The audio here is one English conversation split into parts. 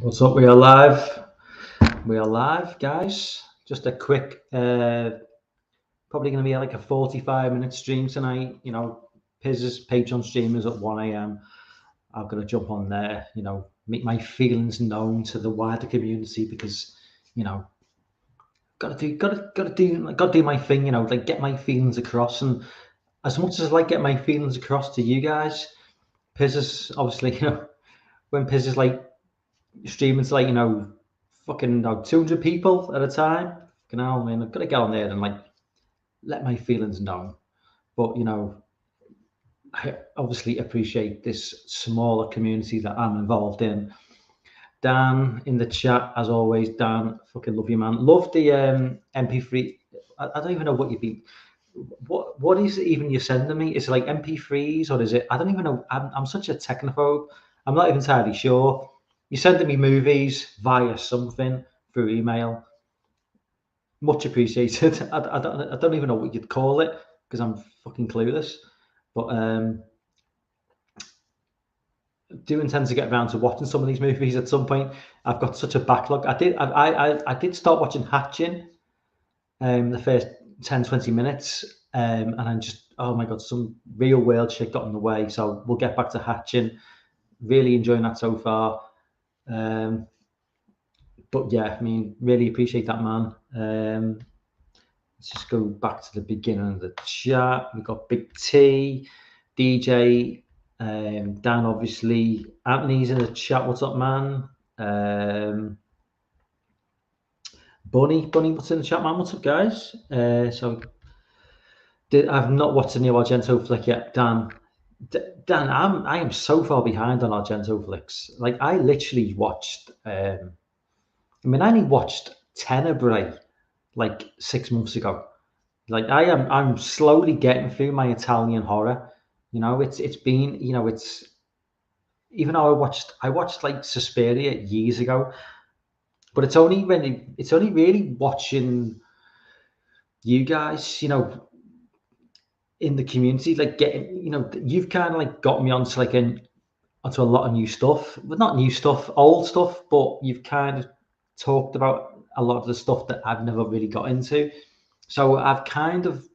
What's up? We are live. We are live, guys. Just a quick, probably going to be like a 45-minute stream tonight. Pizz's Patreon stream is at 1 a.m. I'm going to jump on there, make my feelings known to the wider community because, got to do my thing, like get my feelings across. And as much as I like get my feelings across to you guys, Pizz is obviously, when Pizz is like streaming to fucking 200 people at a time. I mean, I've got to get on there and like let my feelings known. But I obviously appreciate this smaller community that I'm involved in. Dan in the chat, as always. Dan, fucking love you, man. Love the MP3. I don't even know what you'd be. What is it even you're sending me? Is it like MP3s or is it? I don't even know. I'm such a technophobe. I'm not even entirely sure. You're sending me movies via something through email. Much appreciated. I don't even know what you'd call it because I'm fucking clueless. But do intend to get around to watching some of these movies at some point. I've got such a backlog. I did start watching Hatching, the first 10-20 minutes, and I'm just, oh my god, some real world shit got in the way. So we'll get back to Hatching. Really enjoying that so far. But yeah, I mean, really appreciate that, man. Let's just go back to the beginning of the chat. We've got Big T, DJ, Dan, obviously. Anthony's in the chat. What's up, man? Bunny, what's in the chat, man? What's up, guys? I've not watched the new Argento flick yet, Dan. Dan, I am so far behind on Argento flicks. Like, I literally watched. I only watched Tenebrae like 6 months ago. Like I'm slowly getting through my Italian horror. It's been, it's, even though I watched like Suspiria years ago, but it's only really watching you guys, in the community, like getting, you've kind of like got me onto onto a lot of new stuff, but not new stuff, old stuff, but you've kind of talked about a lot of the stuff that I've never really got into. So I've kind of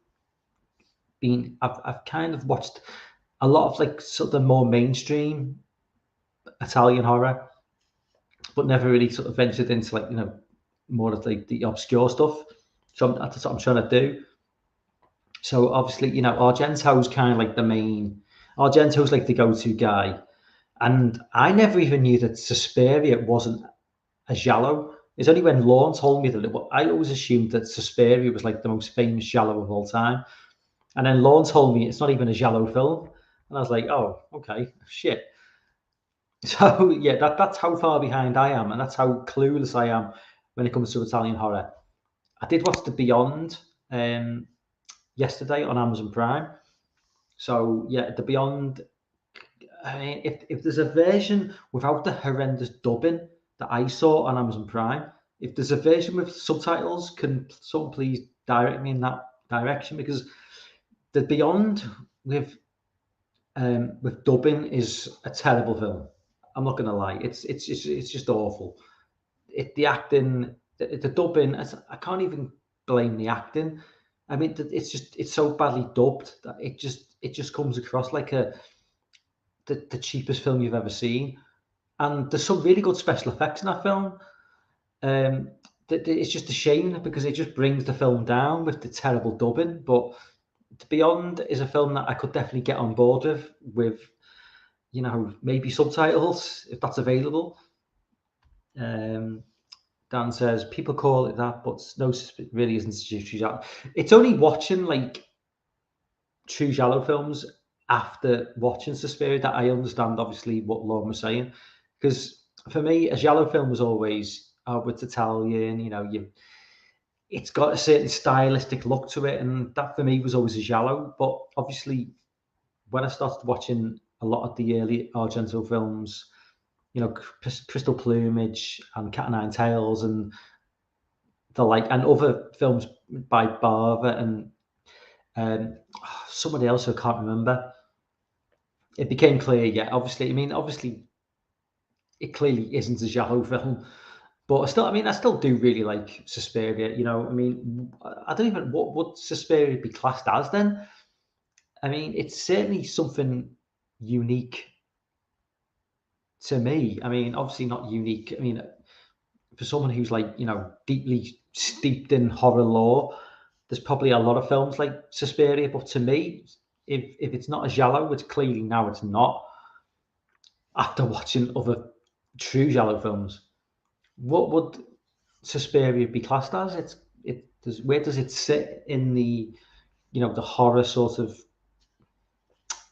watched a lot of like sort of more mainstream Italian horror, but never really sort of ventured into like, more of like the obscure stuff. So that's what I'm trying to do. So obviously, Argento's kind of like the main. Argento's like the go-to guy, and I never even knew that Suspiria wasn't a giallo. It's only when Lorne told me that I always assumed that Suspiria was like the most famous giallo of all time. And then Lorne told me it's not even a giallo film. And I was like, oh, okay, shit. So yeah, that's how far behind I am, and that's how clueless I am when it comes to Italian horror. I did watch The Beyond yesterday on Amazon Prime. So yeah, The Beyond. I mean, if there's a version without the horrendous dubbing that I saw on Amazon Prime, if there's a version with subtitles, can someone please direct me in that direction? Because The Beyond with dubbing is a terrible film. I'm not gonna lie, it's just awful. The acting, the dubbing, I can't even blame the acting. I mean, it's so badly dubbed that it just comes across like the cheapest film you've ever seen. And there's some really good special effects in that film. It's just a shame because it just brings the film down with the terrible dubbing. But Beyond is a film that I could definitely get on board with maybe subtitles if that's available. Dan says people call it that, but no, it really isn't true giallo. It's only watching like true giallo films after watching Suspiria that I understand obviously what Lauren was saying. Because for me, a giallo film was always, oh, it's Italian, it's got a certain stylistic look to it, and that for me was always a giallo. But obviously, when I started watching a lot of the early Argento films, Crystal Plumage and Cat o' Nine Tails and the like, and other films by Bava and somebody else who I can't remember, it became clear. Yeah, obviously, it clearly isn't a giallo film. But I still do really like Suspiria. I don't even what would Suspiria be classed as then? I mean, it's certainly something unique to me. I mean, obviously not unique. I mean, for someone who's like, deeply steeped in horror lore, there's probably a lot of films like Suspiria, but to me, if it's not a giallo, which clearly now it's not, after watching other true giallo films, what would Suspiria be classed as? Where does it sit in the horror sort of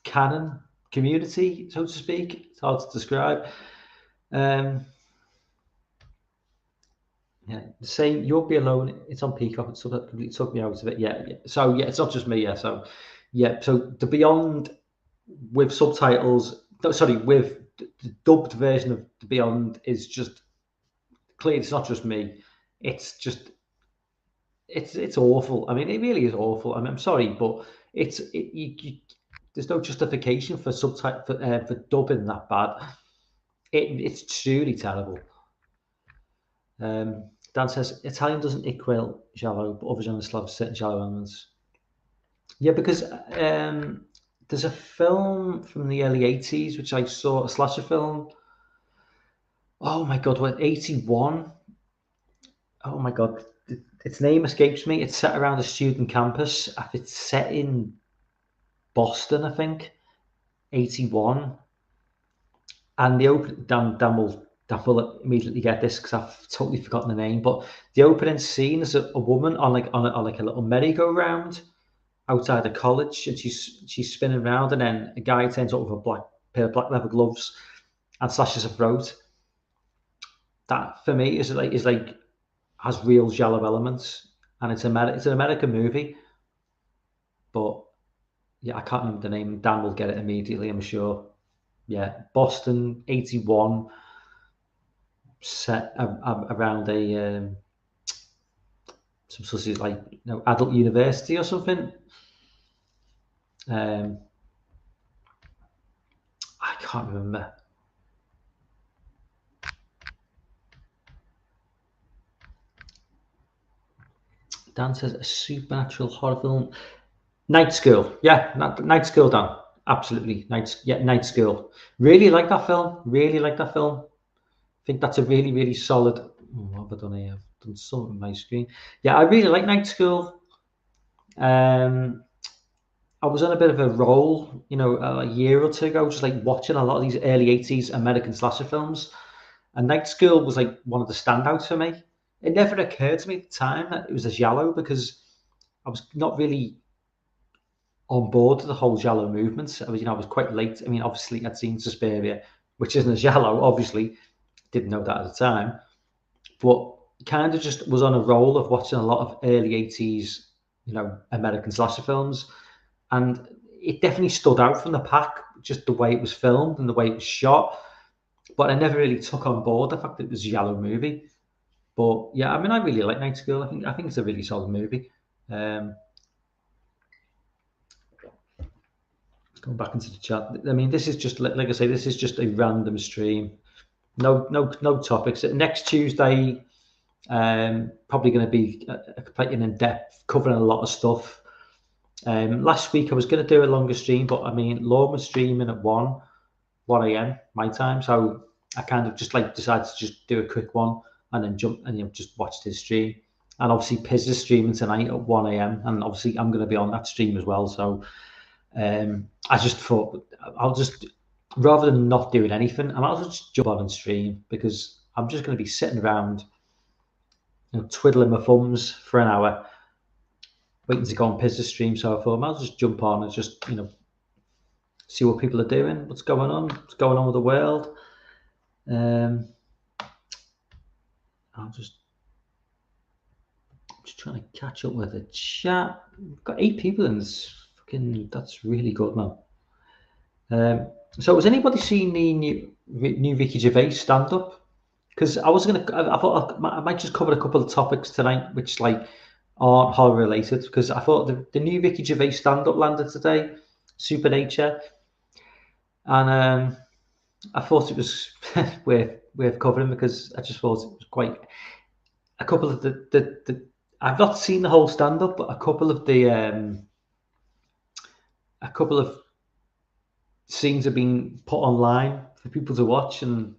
canon community, so to speak? It's hard to describe. Um, yeah, the same. You'll Be Alone. It's on Peacock. It sort of completely took me out of it. Yeah, yeah. So yeah, it's not just me. Yeah. So yeah. So the Beyond with subtitles. Sorry, with the dubbed version of the Beyond is just clearly it's not just me. It's just it's awful. I mean, it really is awful. I mean, I'm sorry, but there's no justification for subtitle for dubbing that bad. It's truly terrible. Dan says Italian doesn't equal giallo, but other genres have certain giallo elements. Yeah, because there's a film from the early 80s which I saw, a slasher film. Oh my god, what 81? Oh my god, its name escapes me. It's set around a student campus. It's set in Boston, I think. 81. And the open Dan will immediately get this because I've totally forgotten the name. But the opening scene is a woman on like a little merry-go-round outside of college, and she's spinning around, and then a guy turns up with a pair of black leather gloves and slashes her throat. That for me is like has real giallo elements, and it's an American movie, but yeah, I can't remember the name. Dan will get it immediately, I'm sure. Yeah, Boston 81, set around some sort of like adult university or something. Um, I can't remember. Dan says a supernatural horror film. Night School. Yeah, Night School, Dan. Absolutely. Night School. Really like that film. Really like that film. I think that's a really, really solid. What have I done here? I've done something on my screen. Yeah, I really like Night School. I was on a bit of a roll, a year or two ago, just like watching a lot of these early 80s American slasher films. And Night School was like one of the standouts for me. It never occurred to me at the time that it was a giallo because I was not really on board with the whole giallo movement. I was quite late. I mean, obviously I'd seen Suspiria, which isn't a giallo, obviously. Didn't know that at the time. But kind of just was on a roll of watching a lot of early 80s, American slasher films. And it definitely stood out from the pack, just the way it was filmed and the way it was shot. But I never really took on board the fact that it was a giallo movie. But yeah, I mean, I really like Night School. I think it's a really solid movie. Going back into the chat. I mean, this is just like I say, this is just a random stream. No topics. Next Tuesday, probably going to be quite in depth, covering a lot of stuff. Last week I was going to do a longer stream, but I mean, Lauren was streaming at 1 a.m. my time, so I kind of just decided to just do a quick one and then jump and just watch his stream. And obviously Pizz is streaming tonight at 1 a.m. and obviously I'm going to be on that stream as well. So I just thought I'll just, rather than not doing anything, I might as well just jump on and stream because I'm just going to be sitting around, twiddling my thumbs for an hour, waiting to go on Pizz's stream. So I thought I might as well just jump on and just, see what people are doing, what's going on with the world. I'm just trying to catch up with the chat. We've got 8 people in this. That's really good, man. So has anybody seen the new Ricky Gervais stand-up? Because I thought I might just cover a couple of topics tonight, which aren't horror related. Because I thought the new Ricky Gervais stand-up landed today, Supernature, and I thought it was worth worth covering because I just thought it was quite a couple of the I've not seen the whole stand up, but a couple of scenes have been put online for people to watch, and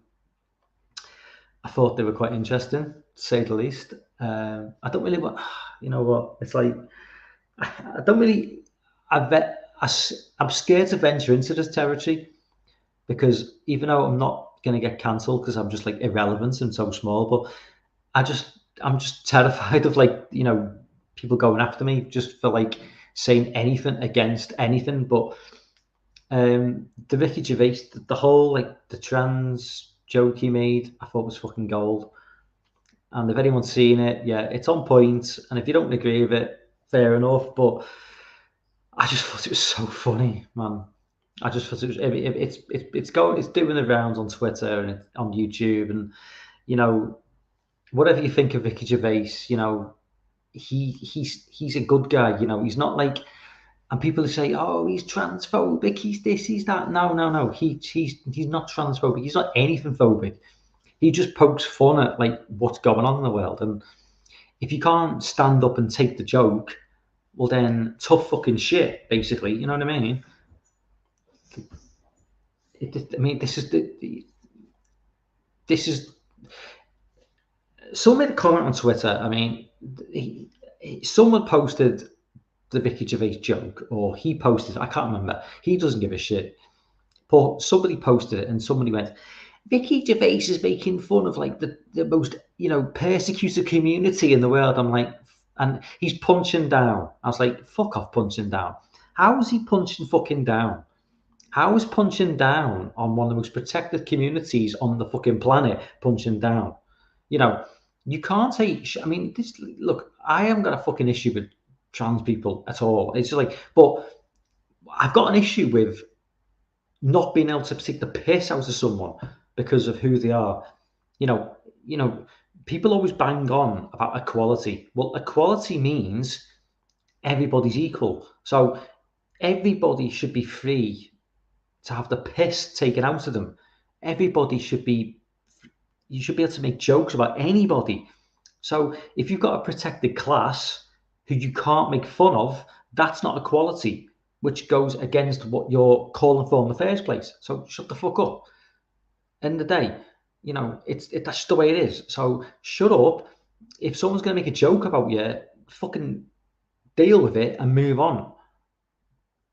I thought they were quite interesting, to say the least. I don't really want, you know what? It's like I don't really. I bet I'm scared to venture into this territory because even though I'm not going to get cancelled because I'm just like irrelevant and so small, but I'm just terrified of like people going after me just for like saying anything against anything. But the Ricky Gervais, the whole like the trans joke he made, I thought was fucking gold. And if anyone's seen it, yeah, it's on point. And if you don't agree with it, fair enough. But I just thought it was so funny, man. I just thought it's doing the rounds on Twitter and on YouTube, and you know whatever you think of Ricky Gervais, he's a good guy. He's not like, and people say, oh, he's transphobic, he's this, he's that. No, he's not transphobic. He's not anything phobic. He just pokes fun at like what's going on in the world, and if you can't stand up and take the joke, well then tough fucking shit, basically. You know what I mean? This is someone made a comment on Twitter. I mean, someone posted the Ricky Gervais joke, or he posted. I can't remember. He doesn't give a shit. But somebody posted it, and somebody went, Ricky Gervais is making fun of like the most persecuted community in the world. I'm like, and he's punching down. I was like, fuck off, punching down. How is he punching fucking down? How is punching down on one of the most protected communities on the fucking planet punching down? You know, you can't say. I mean, this. Look, I haven't got a fucking issue with trans people at all. It's just like, but I've got an issue with not being able to take the piss out of someone because of who they are. You know, people always bang on about equality. Well, equality means everybody's equal. So everybody should be free to have the piss taken out of them. Everybody should be, you should be able to make jokes about anybody. So if you've got a protected class who you can't make fun of, that's not equality, which goes against what you're calling for in the first place. So shut the fuck up. End of the day, that's just the way it is. So shut up. If someone's going to make a joke about you, fucking deal with it and move on.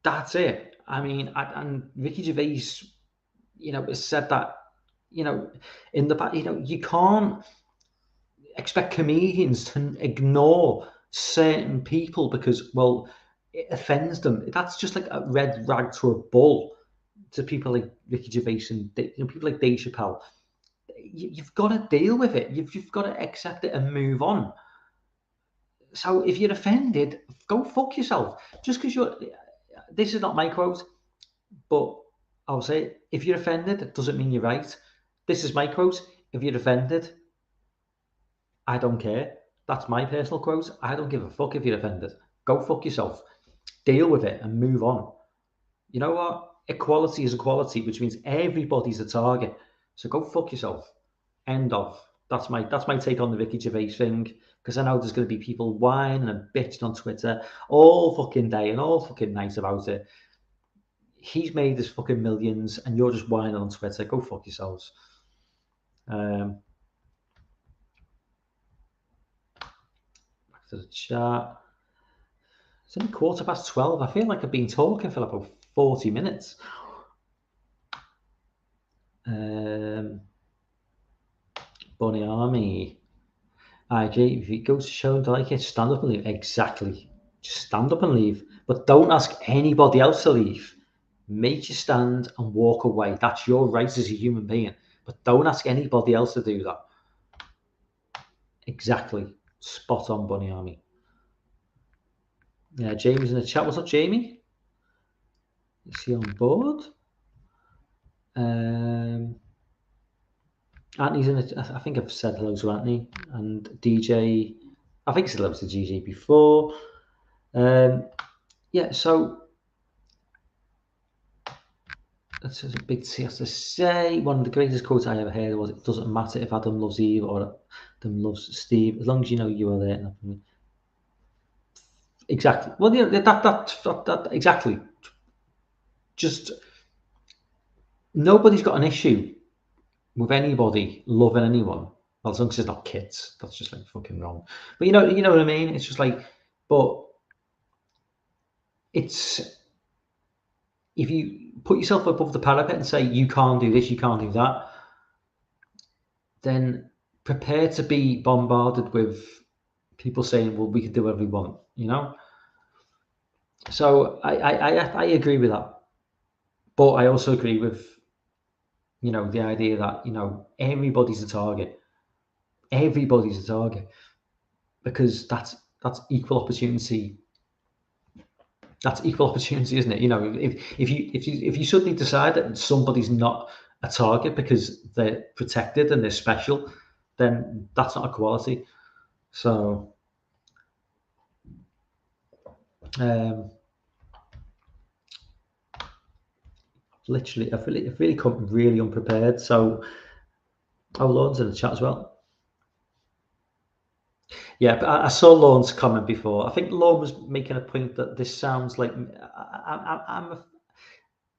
That's it. I mean, and Ricky Gervais, has said that, in the past, you can't expect comedians to ignore certain people because, well, it offends them. That's just like a red rag to a bull to people like Ricky Gervais and people like Dave Chappelle. You've got to deal with it. You've got to accept it and move on. So if you're offended, go fuck yourself. Just because this is not my quote, but I'll say, if you're offended, it doesn't mean you're right. This is my quote. If you're offended, I don't care. That's my personal quote. I don't give a fuck if you're offended. Go fuck yourself. Deal with it and move on. You know what? Equality is equality, which means everybody's a target. So go fuck yourself. End of. That's my take on the Ricky Gervais thing. Because I know there's going to be people whining and bitching on Twitter all fucking day and all fucking night about it. He's made his fucking millions, and you're just whining on Twitter. Go fuck yourselves. Back to the chat. It's only 12:15. I feel like I've been talking for about 40 minutes. Bunny Army. IG, if it goes to show and like it, stand up and leave. Exactly. Just stand up and leave. But don't ask anybody else to leave. Make your stand and walk away. That's your right as a human being. But don't ask anybody else to do that. Exactly. Spot on, Bunny Army. Yeah, Jamie's in the chat. What's up, Jamie? Is he on board? Anthony's in it. I think I've said hello to Anthony and DJ. I think I said hello to DJ before. Yeah, so That's a big T has to say. One of the greatest quotes I ever heard was, "It doesn't matter if Adam loves Eve or Adam loves Steve, as long as you know you are there." Exactly. Well, yeah, that exactly. Just nobody's got an issue with anybody loving anyone, well, as long as it's not kids. That's just like fucking wrong. But you know what I mean. It's just like, but it's if you put yourself above the parapet and say you can't do this, you can't do that, then prepare to be bombarded with people saying, "Well, we can do whatever we want," you know. So I agree with that, but I also agree with the idea that everybody's a target. Everybody's a target because that's equal opportunity. That's equal opportunity, isn't it? If you suddenly decide that somebody's not a target because they're protected and they're special, then that's not equality. So um, literally, I've really come really unprepared. So, Lauren's in the chat as well. Yeah, but I saw Lauren's comment before. I think Lauren was making a point that this sounds like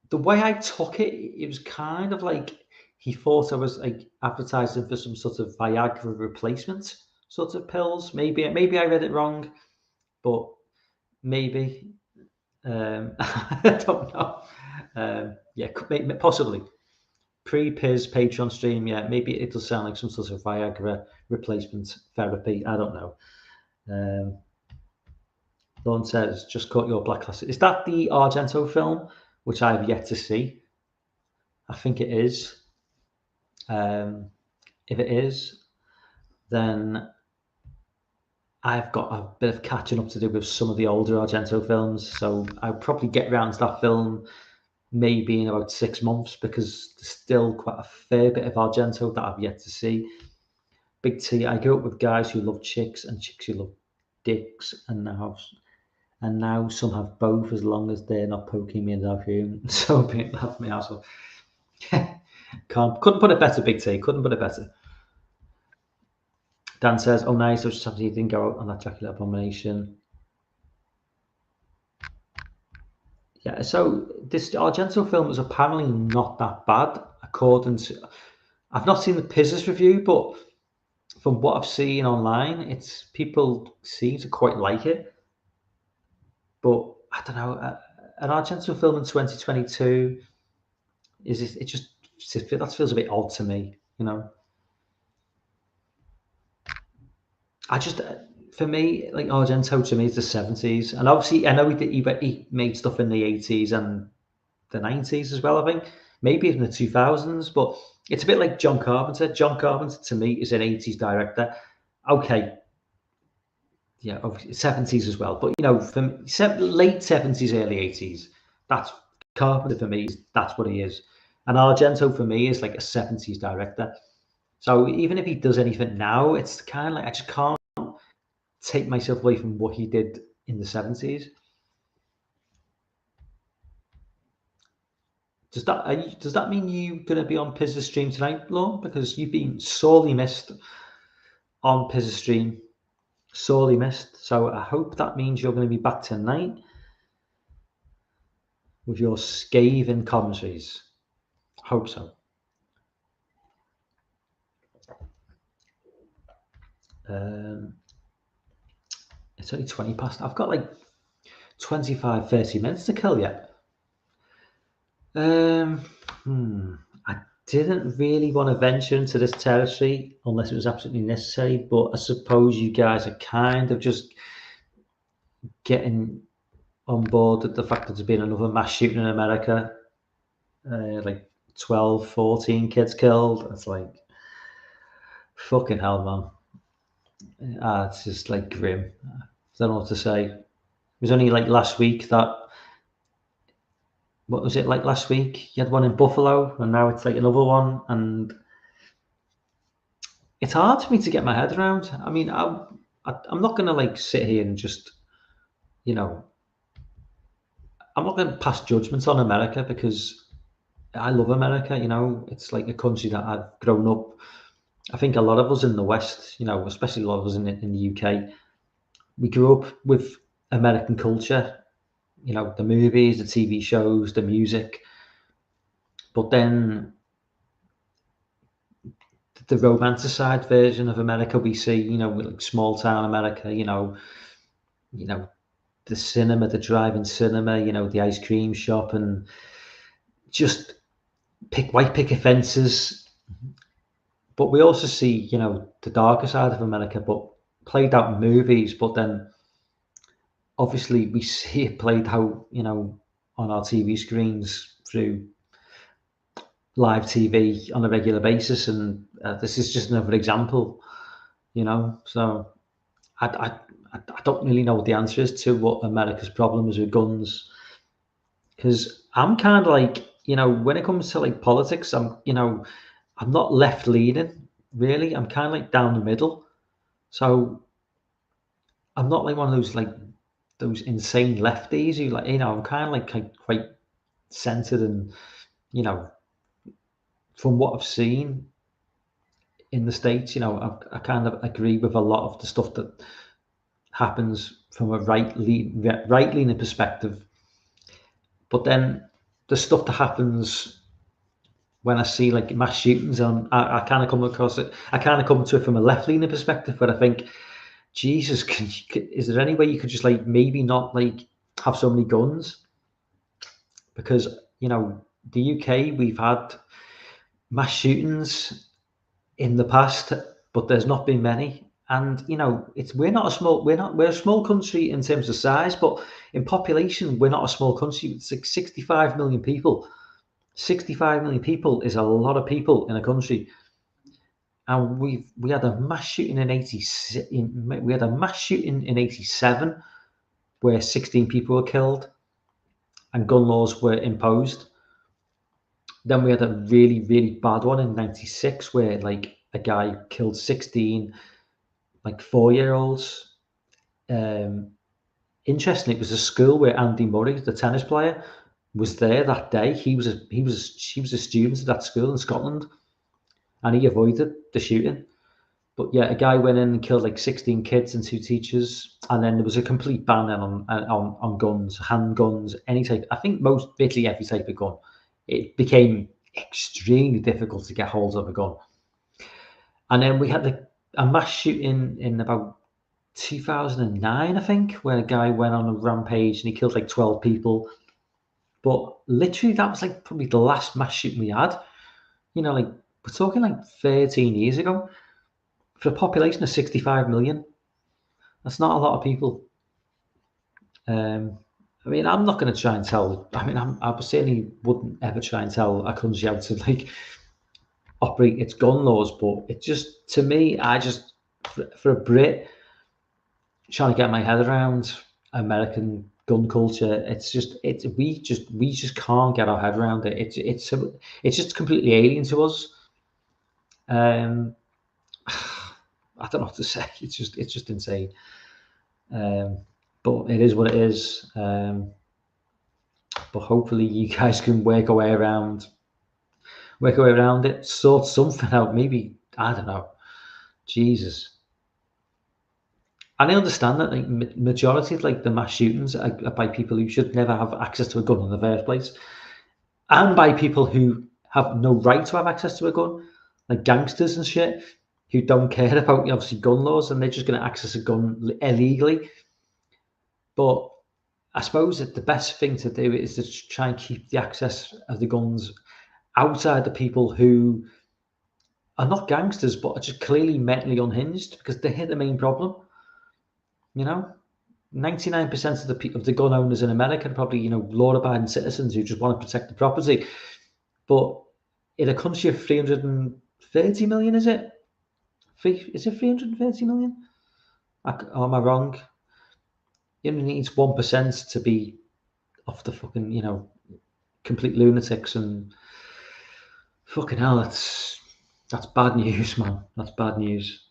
the way I took it. It was kind of like he thought I was like advertising for some sort of Viagra replacement sort of pills. Maybe I read it wrong, but maybe I don't know. Yeah, possibly. Pre-Pizz Patreon stream, yeah, maybe it does sound like some sort of Viagra replacement therapy. I don't know. Lauren says, just caught your Black Classic. Is that the Argento film, which I have yet to see? I think it is. If it is, then I've got a bit of catching up to do with some of the older Argento films. So I'll probably get round to that film maybe in about 6 months because there's still quite a fair bit of Argento that I've yet to see. Big T, I grew up with guys who love chicks and chicks who love dicks, and now some have both as long as they're not poking me in the room. So big love me asshole. Couldn't put it better, Big T. Couldn't put it better. Dan says, "Oh nice, I was just happy you didn't go out on that Dracula abomination." Yeah, so this Argento film is apparently not that bad, according to. I've not seen the Pizzas review, but from what I've seen online, it's people seem to quite like it. But I don't know, an Argento film in 2022 it just that feels a bit odd to me, you know. I just for me, like Argento to me is the 70s, and obviously I know he made stuff in the 80s and the 90s as well. I think maybe even the 2000s, but it's a bit like John Carpenter. John Carpenter to me is an 80s director. Okay, yeah, obviously 70s as well, but from late 70s, early 80s, that's Carpenter for me. That's what he is, and Argento for me is like a 70s director. So even if he does anything now, it's kind of like I just can't take myself away from what he did in the 70s. Does that mean you're going to be on Pizz's stream tonight, Lauren? Because you've been sorely missed on Pizz's stream, sorely missed. So I hope that means you're going to be back tonight with your scathing commentaries. Hope so. It's only 20 past. I've got like 25, 30 minutes to kill yet. I didn't really want to venture into this territory unless it was absolutely necessary, but I suppose you guys are kind of just getting on board with the fact that there's been another mass shooting in America, like 12, 14 kids killed. It's like, fucking hell, man. It's just like grim. I don't know what to say. It was only like last week that, what was it like last week? You had one in Buffalo, and now it's like another one, and it's hard for me to get my head around. I mean, I'm not gonna like sit here and just, you know, I'm not gonna pass judgments on America because I love America. It's like a country that I've grown up. I think a lot of us in the West, especially a lot of us in the UK, we grew up with American culture. The movies, the TV shows, the music. But then the romanticized version of America we see, like small town America, you know, the cinema, the drive-in cinema, the ice cream shop, and just white picket fences. But we also see, the darker side of America, but played out in movies. But then obviously we see it played out, on our TV screens through live TV on a regular basis. And this is just another example, So I, I, I don't really know what the answer is to what America's problem is with guns, because I'm kind of like, when it comes to like politics, I'm not left leaning really. I'm kind of like down the middle. So I'm not like one of those insane lefties who like, I'm kind of like quite centered, and you know, from what I've seen in the States, I kind of agree with a lot of the stuff that happens from a right leaning perspective. But then the stuff that happens when I see like mass shootings, I kind of come across it. I kind of come to it from a left leaning perspective, where I think, Jesus, is there any way you could just like maybe not like have so many guns? Because the UK, we've had mass shootings in the past, but there's not been many. And we're a small country in terms of size, but in population we're not a small country. It's like 65 million people. 65 million people is a lot of people in a country. And we had a mass shooting in 86. We had a mass shooting in 87 where 16 people were killed and gun laws were imposed. Then we had a really, really bad one in 96 where like a guy killed 16 like 4-year-olds. Interestingly, it was a school where Andy Murray, the tennis player, was there that day. He was a student at that school in Scotland, and he avoided the shooting. But yeah, a guy went in and killed like 16 kids and 2 teachers, and then there was a complete ban on guns, handguns, any type. I think basically every type of gun. It became extremely difficult to get hold of a gun. And then we had a mass shooting in about 2009, I think, where a guy went on a rampage and he killed like 12 people. But literally, that was like probably the last mass shooting we had. Like we're talking like 13 years ago. For a population of 65 million, that's not a lot of people. I mean, I'm not going to try and tell. I mean, I certainly wouldn't ever try and tell a country how to like operate its gun laws. But it just, to me, for a Brit trying to get my head around American gun culture, we just can't get our head around it. It's just completely alien to us. I don't know what to say. It's just insane. But it is what it is. But hopefully you guys can work a way around it, sort something out. Maybe, I don't know. Jesus. And I understand that like majority of like the mass shootings are by people who should never have access to a gun in the first place, and by people who have no right to have access to a gun, like gangsters and shit, who don't care about obviously gun laws, and they're just going to access a gun illegally. But I suppose that the best thing to do is to try and keep the access of the guns outside the people who are not gangsters, but are just clearly mentally unhinged, because they're the main problem. 99% of the gun owners in America are probably, law-abiding citizens who just want to protect the property. But in a country of 330 million, is it? Is it 330 million? Or am I wrong? It only needs 1% to be off the fucking, complete lunatics, and fucking hell, that's bad news, man. That's bad news.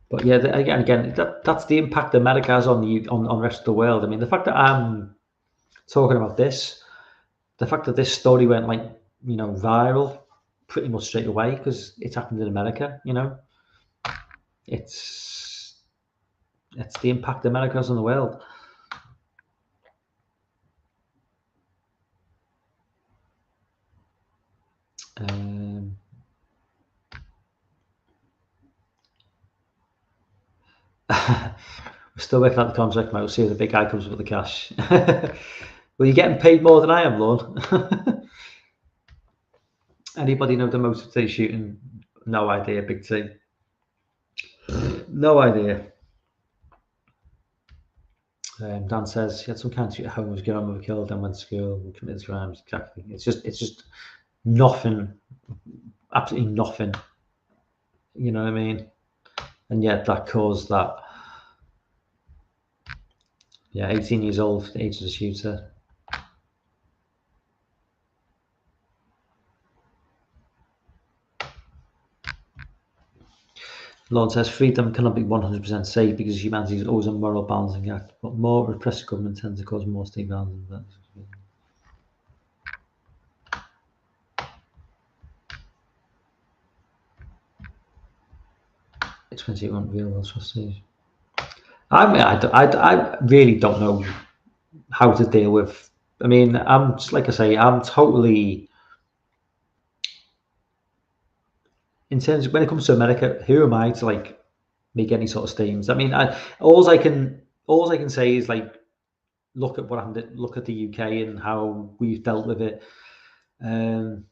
But yeah, again, that's the impact America has on the rest of the world. I mean, the fact that I'm talking about this, the fact that this story went like, viral pretty much straight away because it's happened in America, it's the impact America has on the world. We're still working out the contract, mate. We'll see if the big guy comes up with the cash. Well, you're getting paid more than I am, Lord. Anybody know the motive to shooting? No idea, Big T. No idea. Dan says he had some cancer at home, was grandmother killed, and went to school and committed crimes. Exactly. It's just nothing, absolutely nothing. You know what I mean? And yet that caused that. Yeah, 18 years old, age of the shooter. Lord says freedom cannot be 100% safe because humanity is always a moral balancing act, but more repressive government tends to cause more state violence. It's 21 real world trustees. I really don't know how to deal with. I mean, I'm just like I say, I'm totally. In terms of when it comes to America, who am I to like make any sort of statements? I mean, all I can say is like look at what happened. Look at the UK and how we've dealt with it. But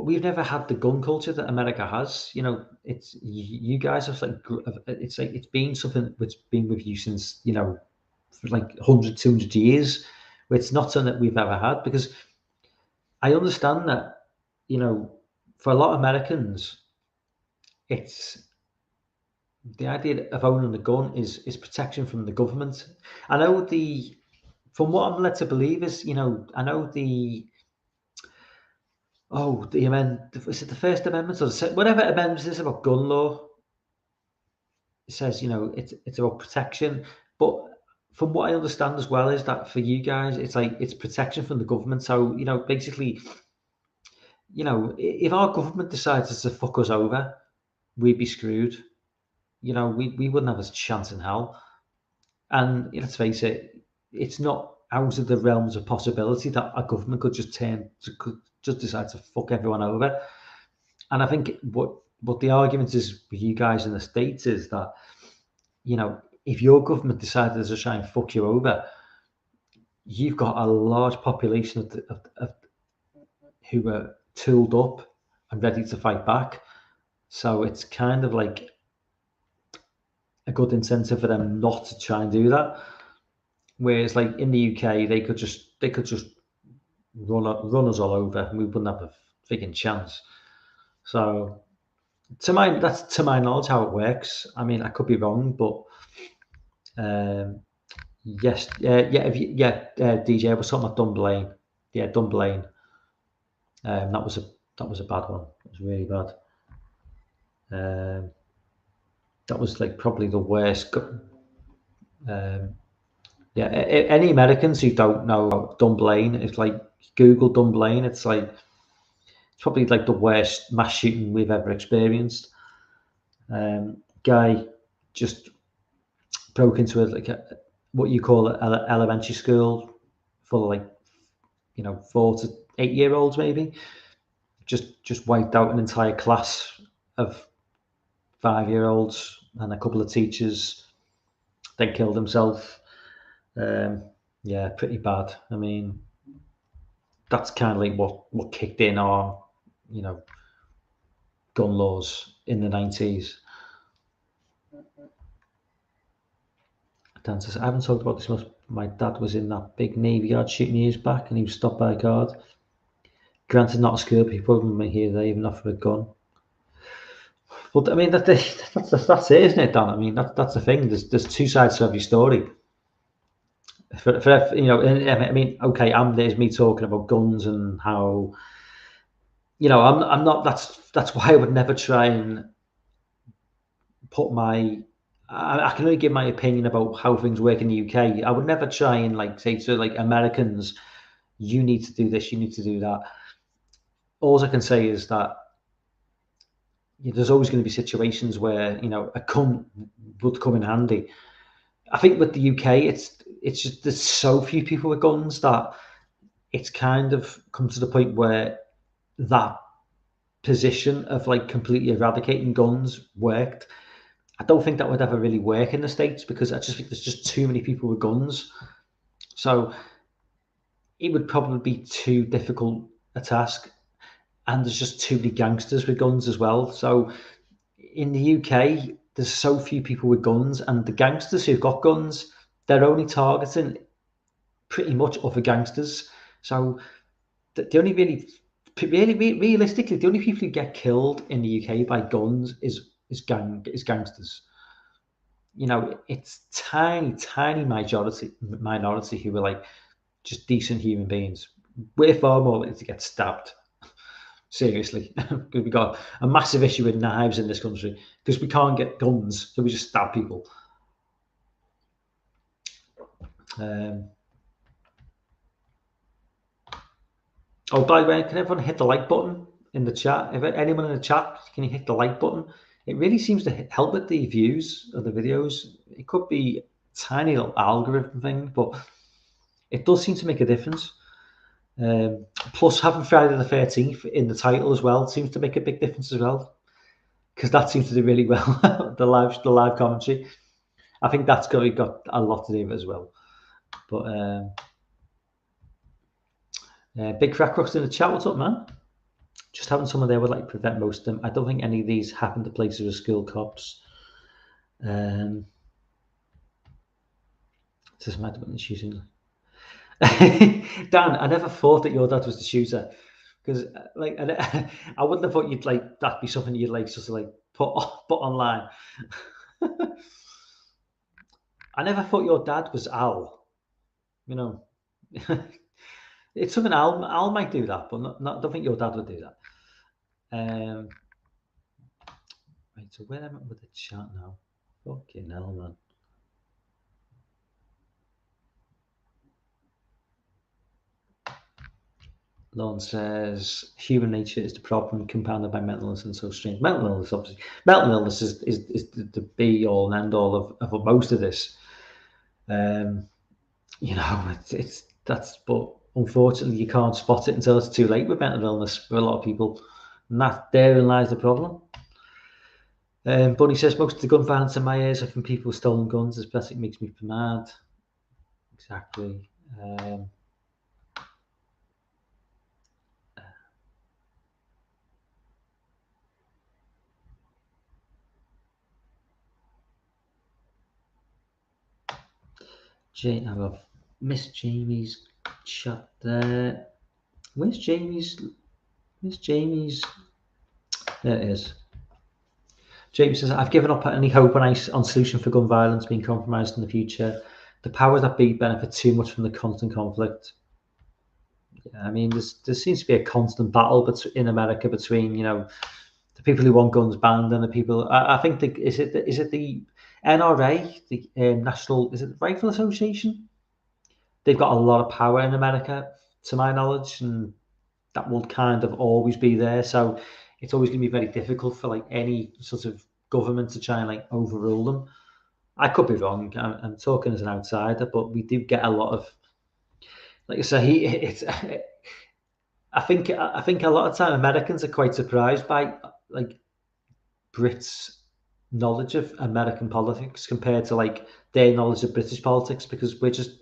we've never had the gun culture that America has. It's you guys have it's been something that's been with you since for like 100, 200 years. It's not something that we've ever had because I understand that for a lot of Americans, it's the idea of owning a gun is protection from the government. I know from what I'm led to believe is I know the amendment, is it the First Amendment or whatever amendment is about gun law? It says, it's about protection. But from what I understand as well is that for you guys, it's like it's protection from the government. So, basically, if our government decides to fuck us over, we'd be screwed. We wouldn't have a chance in hell. And let's face it, it's not out of the realms of possibility that a government could just decide to fuck everyone over. And I think what the argument is for you guys in the States is that, if your government decided to try and fuck you over, you've got a large population of who are tooled up and ready to fight back. So it's kind of like a good incentive for them not to try and do that. Whereas like in the UK, they could just run us all over and we wouldn't have a freaking chance. So that's to my knowledge how it works. I mean, I could be wrong, but yes, DJ, I was talking about Dunblane. Yeah, Dunblane. That was a bad one. It was really bad. That was like probably the worst. Any Americans who don't know about Dunblane, it's like Google Dunblane. It's probably like the worst mass shooting we've ever experienced. Guy just broke into what you call an elementary school full of 4 to 8 year olds maybe. Just wiped out an entire class of 5-year-olds and a couple of teachers. Then killed himself. Pretty bad. I mean, that's kind of like what kicked in our gun laws in the 90s. Dan says, I haven't talked about this much. My dad was in that big Navy Yard shooting years back and he was stopped by a guard. Granted, not a school, people from here, they even offer a gun. But I mean, that's it, isn't it, Dan? I mean, that's the thing. There's two sides to every story. I mean, okay, there's me talking about guns and how, I'm not. That's why I would never try and put my I can only give my opinion about how things work in the UK. I would never try and like say to like Americans, you need to do this, you need to do that. All I can say is that there's always going to be situations where a gun would come in handy. I think with the UK, it's just there's so few people with guns that it's kind of come to the point where that position of like completely eradicating guns worked. I don't think that would ever really work in the States because I just think there's just too many people with guns. So it would probably be too difficult a task. And there's just too many gangsters with guns as well. So in the UK, there's so few people with guns, and the gangsters who've got guns, they're only targeting pretty much other gangsters. So the only realistically, the only people who get killed in the UK by guns is gangsters. It's tiny minority who are like just decent human beings. We're far more likely to get stabbed. Seriously, because we got a massive issue with knives in this country because we can't get guns, so we just stab people. Oh, by the way, can everyone hit the like button in the chat? If anyone in the chat, can you hit the like button? It really seems to help with the views of the videos. It could be a tiny little algorithm thing, but it does seem to make a difference. Plus, having Friday the 13th in the title as well seems to make a big difference as well, because that seems to do really well. the live commentary. I think that's got a lot to do with it as well. But Big Crack Rocks in the chat. What's up, man? Just having someone there would like prevent most of them. I don't think any of these happen to places with school cops. Just mad about the shooting. Dan, I never thought that your dad was the shooter, because like I wouldn't have thought you'd like that be something you'd like just to like put online. I never thought your dad was Al. It's something Al might do that, but I don't think your dad would do that. Right, so where am I with the chat now? Fucking hell, man. Lon says human nature is the problem compounded by mental illness and so strange. Mental illness, obviously. Mental illness is the be all and end all of most of this. But unfortunately you can't spot it until it's too late with mental illness for a lot of people. And therein lies the problem. Bunny says most of the gun violence in my ears are from people with stolen guns. This plastic makes me mad. Exactly. I've missed Jamie's chat there. Where's Jamie's? There it is. Jamie says, I've given up any hope on solution for gun violence being compromised in the future. The powers that be benefit too much from the constant conflict. Yeah, I mean, there seems to be a constant battle in America between, the people who want guns banned and the people. I think is it the NRA, the National Rifle Association? They've got a lot of power in America, to my knowledge, and that will kind of always be there. So it's always going to be very difficult for like any sort of government to try and like overrule them. I could be wrong. I'm talking as an outsider, but we do get a lot of, like I say, I think a lot of time Americans are quite surprised by like Brits' knowledge of American politics compared to like their knowledge of British politics, because we're just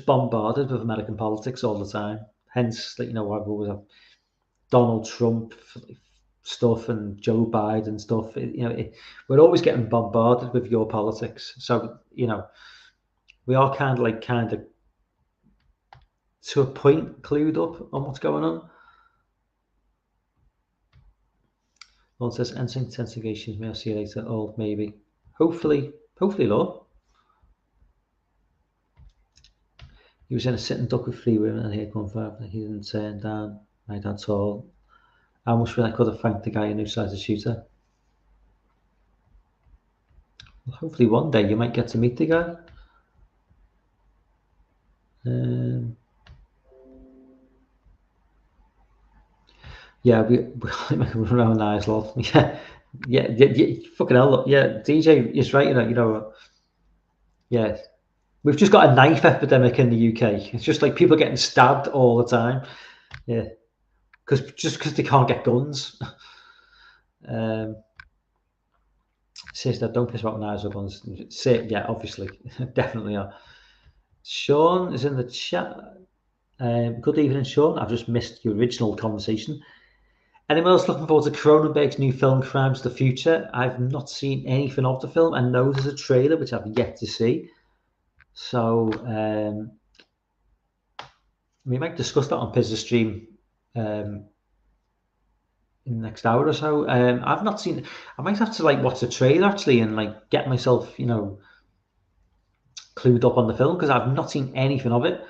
bombarded with American politics all the time. Hence, like, I've always had Donald Trump stuff and Joe Biden stuff. We're always getting bombarded with your politics. So, we are kind of to a point clued up on what's going on. Lord says, entering investigations, may I see you later? Oh, maybe. Hopefully, Lord. He was in a sitting duck with 3 women and here come 5. He didn't turn down my dad at all. How much I could have thanked the guy who knew the shooter. Hopefully one day you might get to meet the guy. Yeah, we're around now as well. Yeah. Fucking hell, look, yeah. DJ is right. Yeah. We've just got a knife epidemic in the UK. It's just like people getting stabbed all the time. Yeah, because they can't get guns. Says that don't piss about knives or guns. Say yeah, obviously, definitely are. Sean is in the chat. Good evening, Sean. I've just missed your original conversation. Anyone else looking forward to Cronenberg's new film, Crimes of the Future? I've not seen anything of the film. I know there's a trailer, which I've yet to see. So we might discuss that on Pizz's stream in the next hour or so. I've not seen. I might have to watch the trailer actually and get myself clued up on the film because I've not seen anything of it.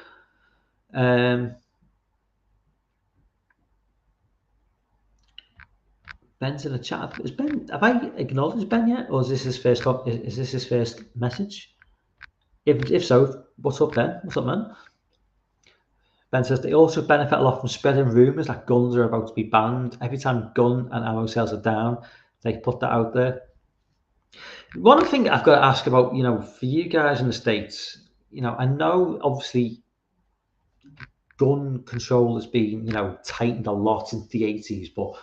Ben's in the chat. Is Ben? Have I acknowledged Ben yet, or is this his first? Is this his first message? If so, what's up, Ben? What's up, man? Ben says they also benefit a lot from spreading rumours that guns are about to be banned. Every time gun and ammo sales are down, they put that out there. One thing I've got to ask about, for you guys in the States, I know obviously gun control has been, tightened a lot since the 80s, but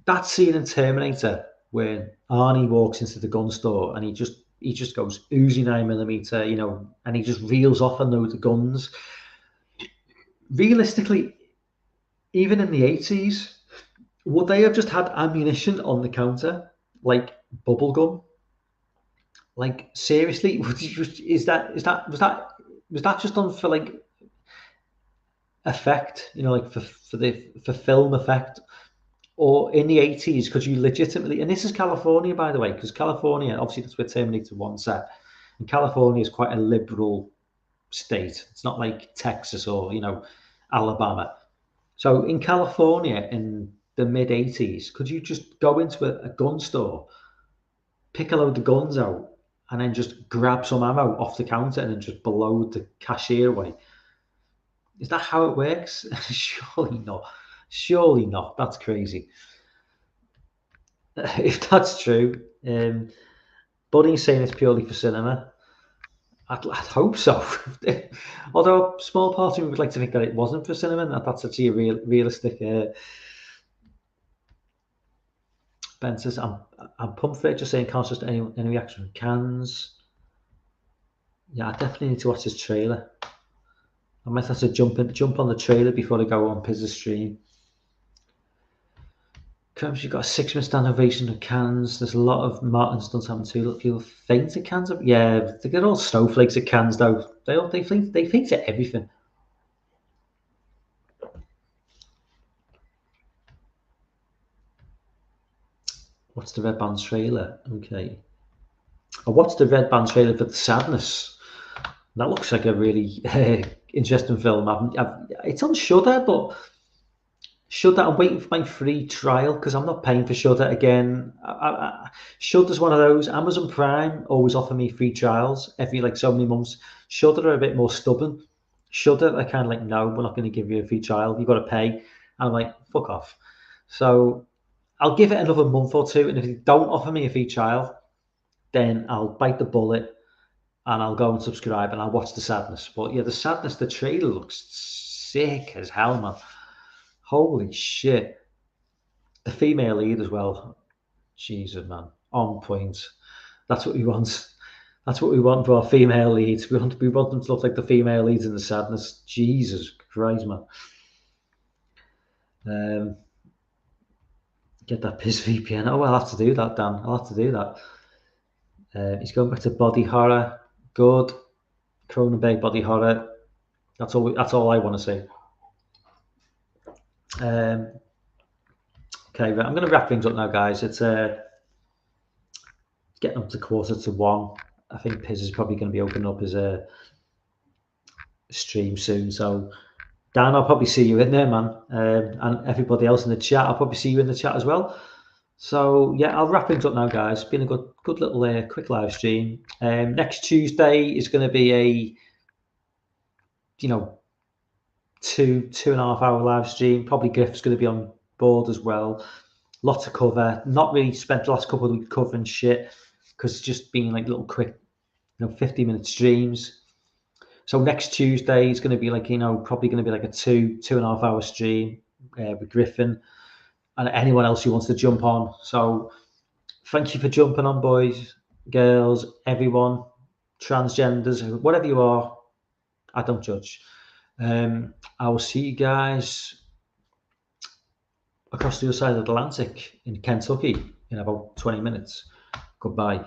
that scene in Terminator where Arnie walks into the gun store and he just goes Uzi 9mm, and he just reels off a load of guns. Realistically, even in the 80s, would they have just had ammunition on the counter, like bubble gum? Like seriously, was that just done for effect? For film effect, or in the 80s, could you legitimately? And this is California, by the way, because California, obviously, that's where Terminator 1 set, and California is quite a liberal state. It's not like Texas or Alabama. So in California in the mid 80s, could you just go into a gun store, pick a load of guns out, and then just grab some ammo off the counter and then just blow the cashier away? Is that how it works? Surely not. Surely not. That's crazy. If that's true, Buddy's saying it's purely for cinema. I'd hope so. Although a small part of me would like to think that it wasn't for cinema, and that's actually a realistic. Ben says, I'm pumped for it. Just saying, can't just any reaction from cans. Yeah, I definitely need to watch this trailer. I might have to jump on the trailer before I go on Pizz's stream. Crumbs, you've got a 6 minute stand ovation of cans. There's a lot of Martin stunts happen too. People faint at cans. Yeah, they get all snowflakes at cans though. They faint at everything. What's the Red Band trailer? Okay. I watched the Red Band trailer for The Sadness. That looks like a really interesting film. It's on Shudder, but Shudder, I'm waiting for my free trial because I'm not paying for Shudder again. Shudder's one of those. Amazon Prime always offer me free trials every so many months. Shudder are a bit more stubborn. Shudder, they're kind of no, we're not going to give you a free trial. You've got to pay. And I'm like, fuck off. So I'll give it another month or two, and if they don't offer me a free trial, then I'll bite the bullet and I'll go and subscribe and I'll watch The Sadness. But yeah, The Sadness, the trailer looks sick as hell, man. Holy shit. The female lead as well. Jesus, man. On point. That's what we want. That's what we want for our female leads. We want them to look like the female leads in The Sadness. Jesus Christ, man. Get that Pizz VPN. Oh, I'll have to do that, Dan. I'll have to do that. He's going back to body horror. Good. Cronenberg body horror. That's all I want to see. Okay, right, I'm going to wrap things up now, guys. It's getting up to 1:45. I think Pizz is probably going to be opening up his stream soon. So, Dan, I'll probably see you in there, man. And everybody else in the chat, I'll probably see you in the chat as well. So yeah, I'll wrap things up now, guys. It's been a good little quick live stream. Next Tuesday is going to be a you know 2.5 hour live stream. Probably Griff's going to be on board as well. Lot to cover. Not really spent the last couple of weeks covering shit because it's just been like little quick 50-minute streams. So next Tuesday is going to be like probably going to be like a 2.5 hour stream with Griffin and anyone else who wants to jump on. So thank you for jumping on, boys, girls, everyone, transgenders, whatever you are. I don't judge. I will see you guys across the other side of the Atlantic in Kentucky in about 20 minutes. Goodbye.